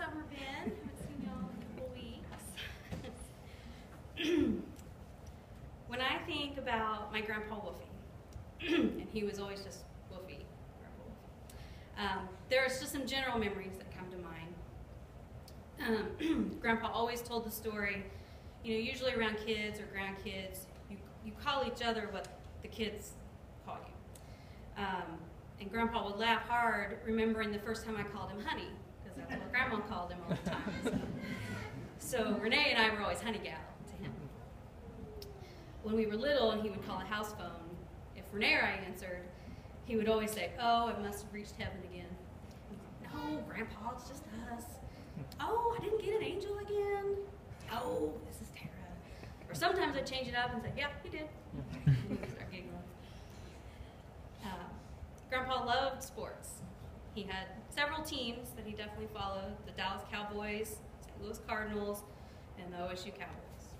Summer Ben. Haven't seen y'all in a couple weeks. When I think about my Grandpa Wolfie, and he was always just Wolfie, Grandpa Wolfie, there's just some general memories that come to mind. Grandpa always told the story, usually around kids or grandkids, you call each other what the kids call you. And Grandpa would laugh hard, remembering the first time I called him Honey, because that's what Grandma called him all the time. So Renee and I were always Honey Gal to him. When we were little and he would call a house phone, if Renee or I answered, he would always say, "Oh, it must have reached heaven again." "No, Grandpa, it's just us." "Oh, I didn't get an angel again." "Oh, this is Tara." Or sometimes I'd change it up and say, "Yeah, you did." And he would start giggling. Grandpa loved sports. He had several teams that he definitely followed: the Dallas Cowboys, St. Louis Cardinals, and the OSU Cowboys.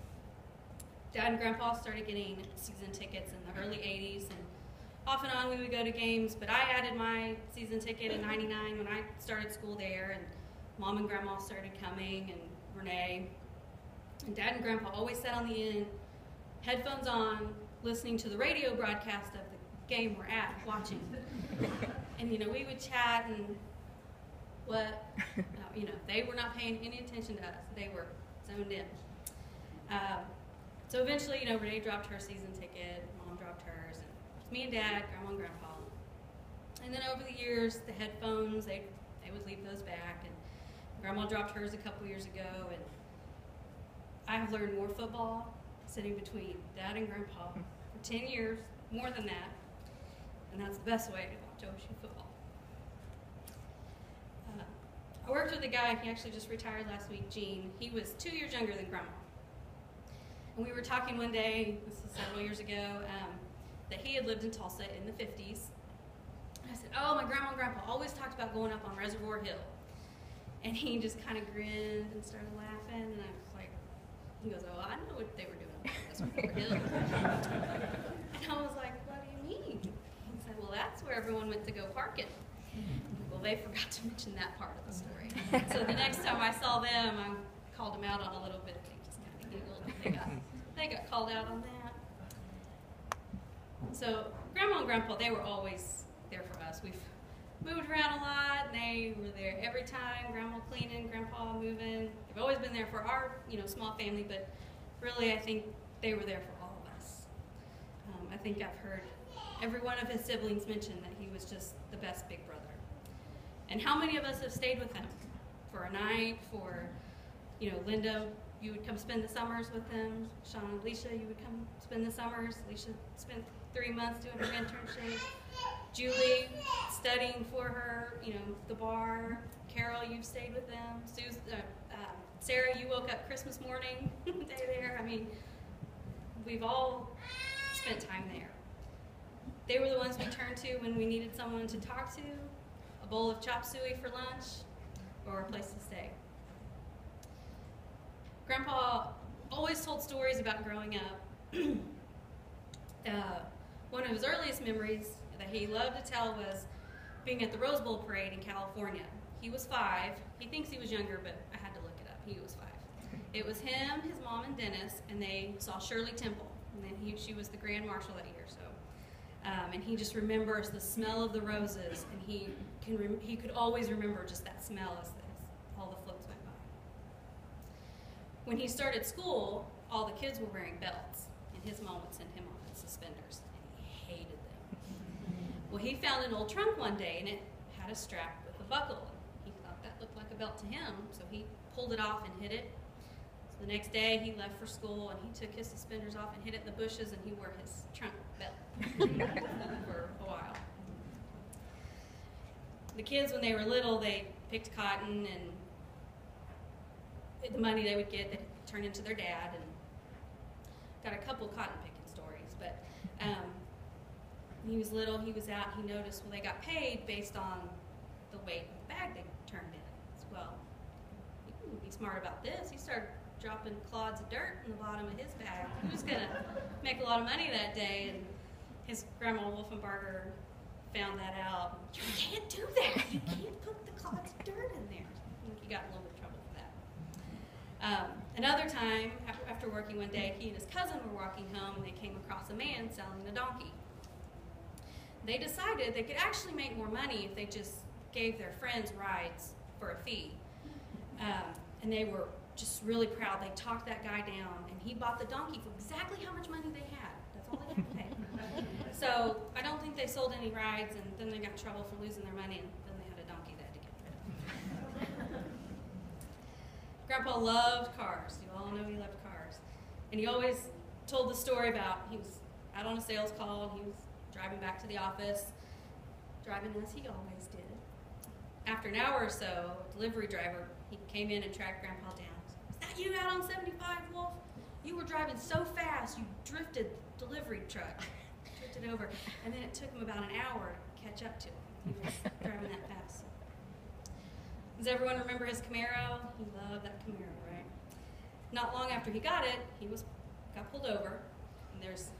Dad and Grandpa started getting season tickets in the early 80s, and off and on we would go to games, but I added my season ticket in '99 when I started school there, and Mom and Grandma started coming, and Renee. And Dad and Grandpa always sat on the end, headphones on, listening to the radio broadcast of the game we're at, watching. And, we would chat and they were not paying any attention to us. They were zoned in. So eventually, Renee dropped her season ticket, Mom dropped hers, and it was me and Dad, Grandma and Grandpa. And then over the years, the headphones, they would leave those back, and Grandma dropped hers a couple years ago, and I have learned more football sitting between Dad and Grandpa for 10 years, more than that, and that's the best way to watch OSU football. I worked with a guy, he actually just retired last week, Gene. He was 2 years younger than Grandma. And we were talking one day, this is several years ago, that he had lived in Tulsa in the 50s. I said, "Oh, my Grandma and Grandpa always talked about going up on Reservoir Hill." And he just kind of grinned and started laughing, and I was like, he goes, "Oh, I know what they were doing up on Reservoir Hill." And I was like, "What do you mean?" He said, "Well, that's where everyone went to go parking." Well, they forgot to mention that part of the story. So the next time I saw them, I called them out on a little bit. They just kind of giggled. They got called out on that. So Grandma and Grandpa, they were always there for us. We've moved around a lot, and they were there every time. Grandma cleaning, Grandpa moving. They've always been there for our, small family, but really I think they were there for all of us. I think I've heard every one of his siblings mention that he was just the best big brother. And how many of us have stayed with him for a night, for, Linda, you would come spend the summers with him. Sean and Alicia, you would come spend the summers. Alicia spent 3 months doing her internship. Julie, studying for her, the bar. Carol, you've stayed with them. Sarah, you woke up Christmas morning, day there. I mean, we've all spent time there. They were the ones we turned to when we needed someone to talk to, a bowl of chop suey for lunch, or a place to stay. Grandpa always told stories about growing up. One of his earliest memories that he loved to tell was being at the Rose Bowl parade in California. He was 5. He thinks he was younger, but I had to look it up. He was 5. It was him, his mom, and Dennis, and they saw Shirley Temple. And then she was the grand marshal that year. So, and he just remembers the smell of the roses, and he could always remember just that smell as all the floats went by. When he started school, all the kids were wearing belts, and his mom would send him on in suspenders, and he hated them. Well, he found an old trunk one day, and it had a strap with a buckle. He thought that looked like a belt to him, so he pulled it off and hid it. So the next day, he left for school, and he took his suspenders off and hid it in the bushes, and he wore his trunk belt for a while. The kids, when they were little, they picked cotton, and the money they would get, they'd turn into their dad, and got a couple cotton picking stories. But when he was little, he was out, he noticed, they got paid based on the weight of the bag they turned in. So, he couldn't be smart about this. He started dropping clods of dirt in the bottom of his bag. He was going to make a lot of money that day, and his grandma Wolfenbarger found that out. "You can't do that. You can't put the clods of dirt in there." I think he got in a little bit of trouble. Another time, after working one day, he and his cousin were walking home and they came across a man selling a donkey. They decided they could actually make more money if they just gave their friends rides for a fee. And they were just really proud. They talked that guy down, and he bought the donkey for exactly how much money they had. That's all they had to pay. So I don't think they sold any rides, and then they got in trouble for losing their money, and then they had a donkey they had to get rid of. Grandpa loved cars. You all know he loved cars. And he always told the story about he was out on a sales call, and he was driving back to the office, driving as he always did. After an hour or so, a delivery driver, he came in and tracked Grandpa down. "Is that you out on 75, Wolf? You were driving so fast, you drifted the delivery truck." Drifted over. And then it took him about an hour to catch up to him. He was driving that fast. Does everyone remember his Camaro? He loved that Camaro, right? Not long after he got it, he got pulled over. And there's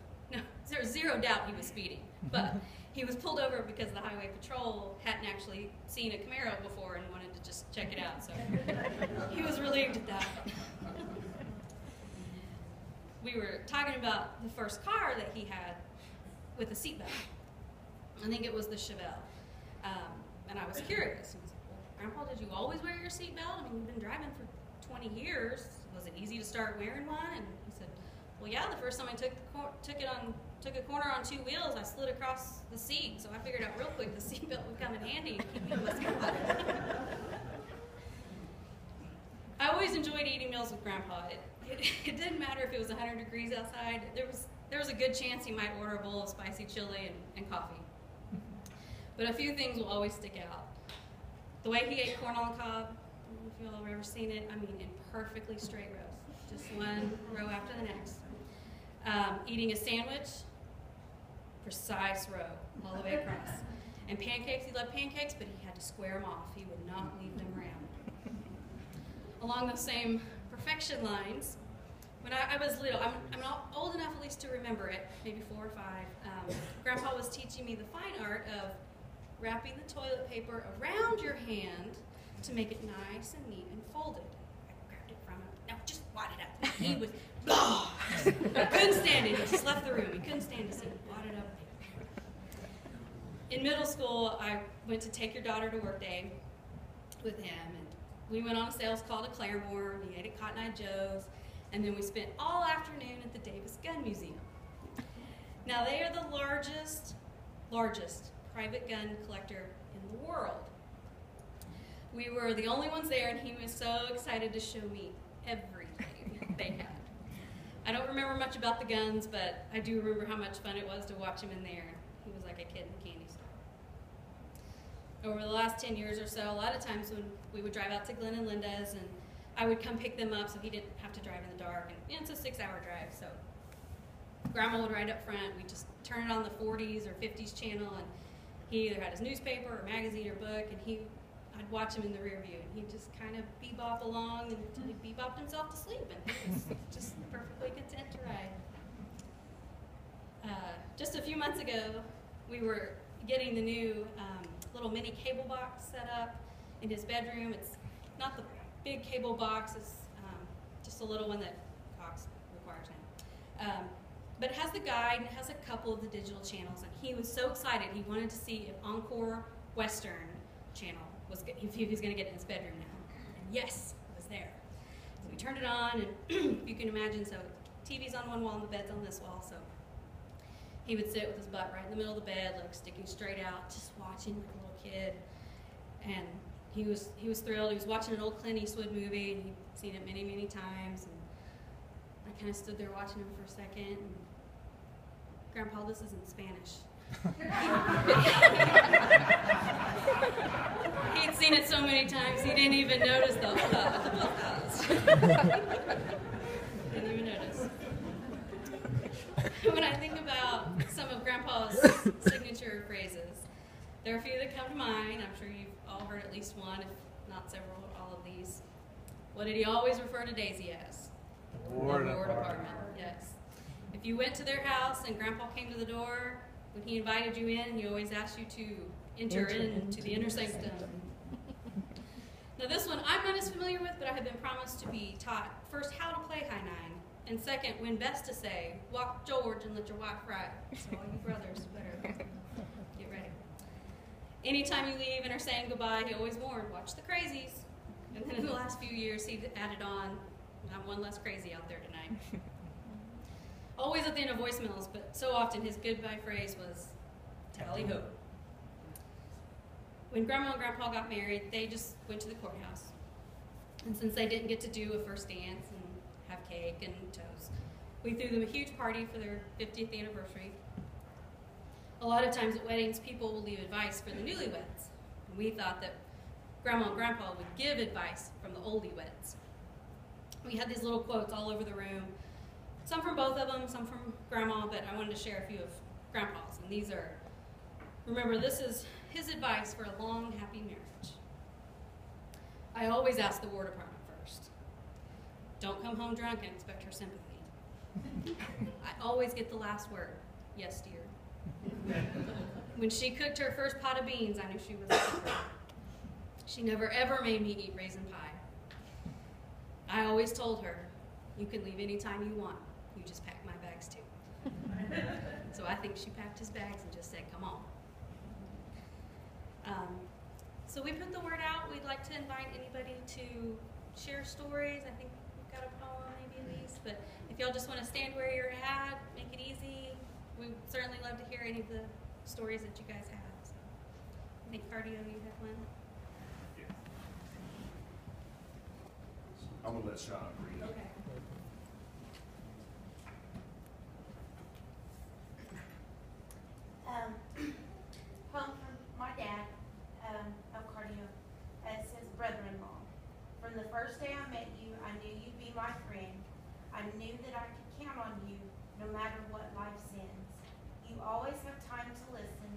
zero doubt he was speeding. But he was pulled over because the highway patrol hadn't actually seen a Camaro before and wanted to just check it out. So he was relieved at that. We were talking about the first car that he had with a seatbelt. I think it was the Chevelle. And I was curious. I was like, "Well, Grandpa, did you always wear your seatbelt? I mean, you've been driving for 20 years. Was it easy to start wearing one?" And he said, "Well, yeah, the first time I took a corner on 2 wheels, I slid across the seat, so I figured out real quick the seatbelt would come in handy to keep me in my spot." I always enjoyed eating meals with Grandpa. It didn't matter if it was 100 degrees outside. There was a good chance he might order a bowl of spicy chili and coffee. But a few things will always stick out. The way he ate corn on the cob, I don't know if you all have ever seen it, I mean, in perfectly straight rows, just one row after the next. Eating a sandwich, precise row, all the way across. And pancakes, he loved pancakes, but he had to square them off. He would not leave them round. Along those same perfection lines, when I was little, I'm old enough at least to remember it, maybe 4 or 5, Grandpa was teaching me the fine art of wrapping the toilet paper around your hand to make it nice and neat and folded. I grabbed it from him. "No, just wad it up." He was, blah! I couldn't stand it. He just left the room. He couldn't stand to see it. Wad it up. In middle school, I went to Take Your Daughter to Work Day with him, and we went on a sales call to Claremore. We ate at Cotton Eye Joe's, and then we spent all afternoon at the Davis Gun Museum. Now, they are the largest private gun collector in the world. We were the only ones there, and he was so excited to show me everything they had. I don't remember much about the guns, but I do remember how much fun it was to watch him in there. He was like a kid in a candy store. Over the last 10 years or so, a lot of times when we would drive out to Glenn and Linda's, and I would come pick them up so he didn't have to drive in the dark. And it's a 6-hour drive, so Grandma would ride up front. We'd just turn it on the 40s or 50s channel, and he either had his newspaper or magazine or book, and I'd watch him in the rear view, and he'd just kind of bebop along until he bebopped himself to sleep, and he was just perfectly content to ride. Just a few months ago, we were getting the new little mini cable box set up in his bedroom. It's not the big cable box, it's just a little one that Cox requires now. But it has the guide, and it has a couple of the digital channels, and he was so excited. He wanted to see if Encore Western channel was good, if he was going to get in his bedroom now. And yes, it was there. So we turned it on, and you can imagine, so TV's on one wall and the bed's on this wall, so he would sit with his butt right in the middle of the bed, like sticking straight out, just watching like a little kid. And he was thrilled. He was watching an old Clint Eastwood movie, and he'd seen it many, many times. And I kind of stood there watching him for a second. And, "Grandpa, this isn't Spanish." He'd seen it so many times, he didn't even notice the Didn't even notice. When I think about some of Grandpa's signature phrases, there are a few that come to mind. I'm sure you've all heard at least one, if not several, all of these. What did he always refer to Daisy as? The War Department. Yes. If you went to their house and Grandpa came to the door, when he invited you in, he always asked you to enter into the inner sanctum. Now this one one I'm not as familiar with, but I have been promised to be taught first how to play high nine, and second, when best to say, walk George and let your wife ride. So all you brothers better get ready. Anytime you leave and are saying goodbye, he always warned, watch the crazies. And then in the last few years, he added on, I'm one less crazy out there tonight. Always at the end of voicemails, but so often his goodbye phrase was, tally-ho. When Grandma and Grandpa got married, they just went to the courthouse. And since they didn't get to do a first dance and have cake and toast, we threw them a huge party for their 50th anniversary. A lot of times at weddings, people will leave advice for the newlyweds. And we thought that Grandma and Grandpa would give advice from the oldie-weds. We had these little quotes all over the room, some from both of them, some from Grandma, but I wanted to share a few of Grandpa's. And these are, remember, this is his advice for a long, happy marriage. I always ask the War Department first. Don't come home drunk and expect her sympathy. I always get the last word, yes, dear. When she cooked her first pot of beans, I knew she was a keeper. She never ever made me eat raisin pie. I always told her, you can leave anytime you want. You just pack my bags too. So I think she packed his bags and just said, come on. So we put the word out. We'd like to invite anybody to share stories. I think we've got a poem maybe at least. But if y'all just want to stand where you're at, make it easy, we'd certainly love to hear any of the stories that you guys have. So I think Cardio, you have one. Yeah. I'm going to let Sean read it. Okay. Home from my dad, of Cardio, as his brother-in-law. From the first day I met you, I knew you'd be my friend. I knew that I could count on you no matter what life sends. You always have time to listen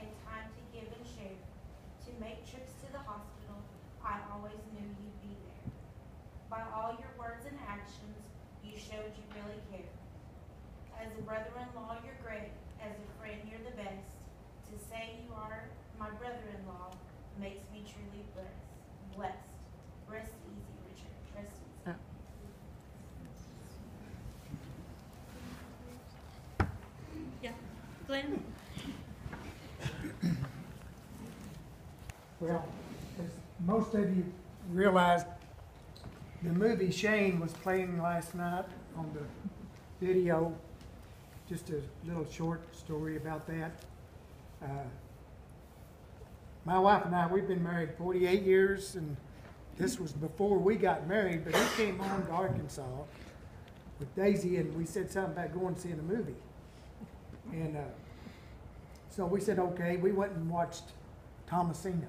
and time to give and share. To make trips to the hospital, I always knew you'd be there. By all your words and actions, you showed you really care. As a brother-in-law, you're great. As a friend, you're the best. To say you are my brother-in-law makes me truly blessed. Rest easy, Richard. Rest easy. Yeah. Glenn? Well, as most of you realized, the movie Shane was playing last night on the video. Just a little short story about that. My wife and I, we've been married 48 years, and this was before we got married, but he came home to Arkansas with Daisy, and we said something about going and seeing a movie. And so we said, okay, we went and watched Thomasina.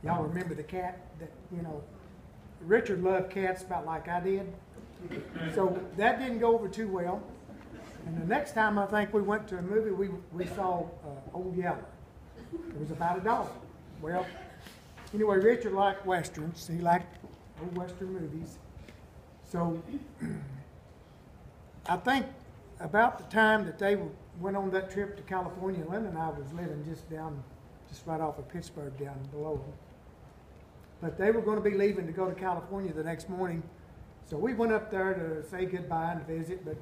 Y'all remember the cat that, you know, Richard loved cats about like I did. So that didn't go over too well. And the next time I think we went to a movie, we saw Old Yeller. It was about a dog. Well, anyway, Richard liked Westerns. He liked old Western movies. So I think about the time that they went on that trip to California, Linda and I was living just right off of Pittsburgh down below. But they were going to be leaving to go to California the next morning. So we went up there to say goodbye and to visit, but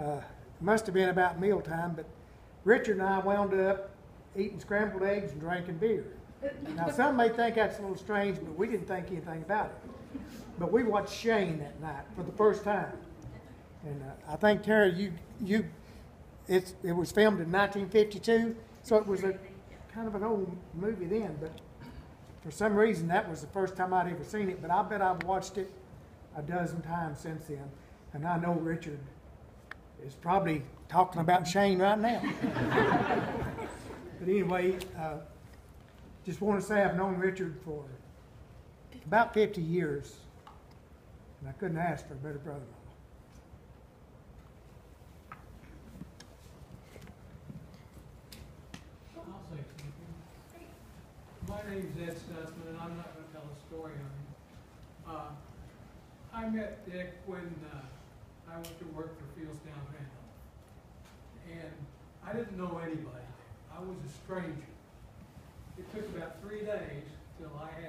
it must have been about mealtime. But Richard and I wound up eating scrambled eggs and drinking beer. Now, some may think that's a little strange, but we didn't think anything about it. But we watched Shane that night for the first time. And I think, Terry, it was filmed in 1952, so it was a kind of an old movie then. But for some reason, that was the first time I'd ever seen it. But I bet I've watched it a dozen times since then. And I know Richard is probably talking about Shane right now. But anyway, just want to say I've known Richard for about 50 years, and I couldn't ask for a better brother-in-law. I'll say something. My name's Ed Stutzman, and I'm not going to tell a story on him. I met Dick when I went to work for Fieldstown Randall, and I didn't know anybody there. I was a stranger. It took about 3 days till I had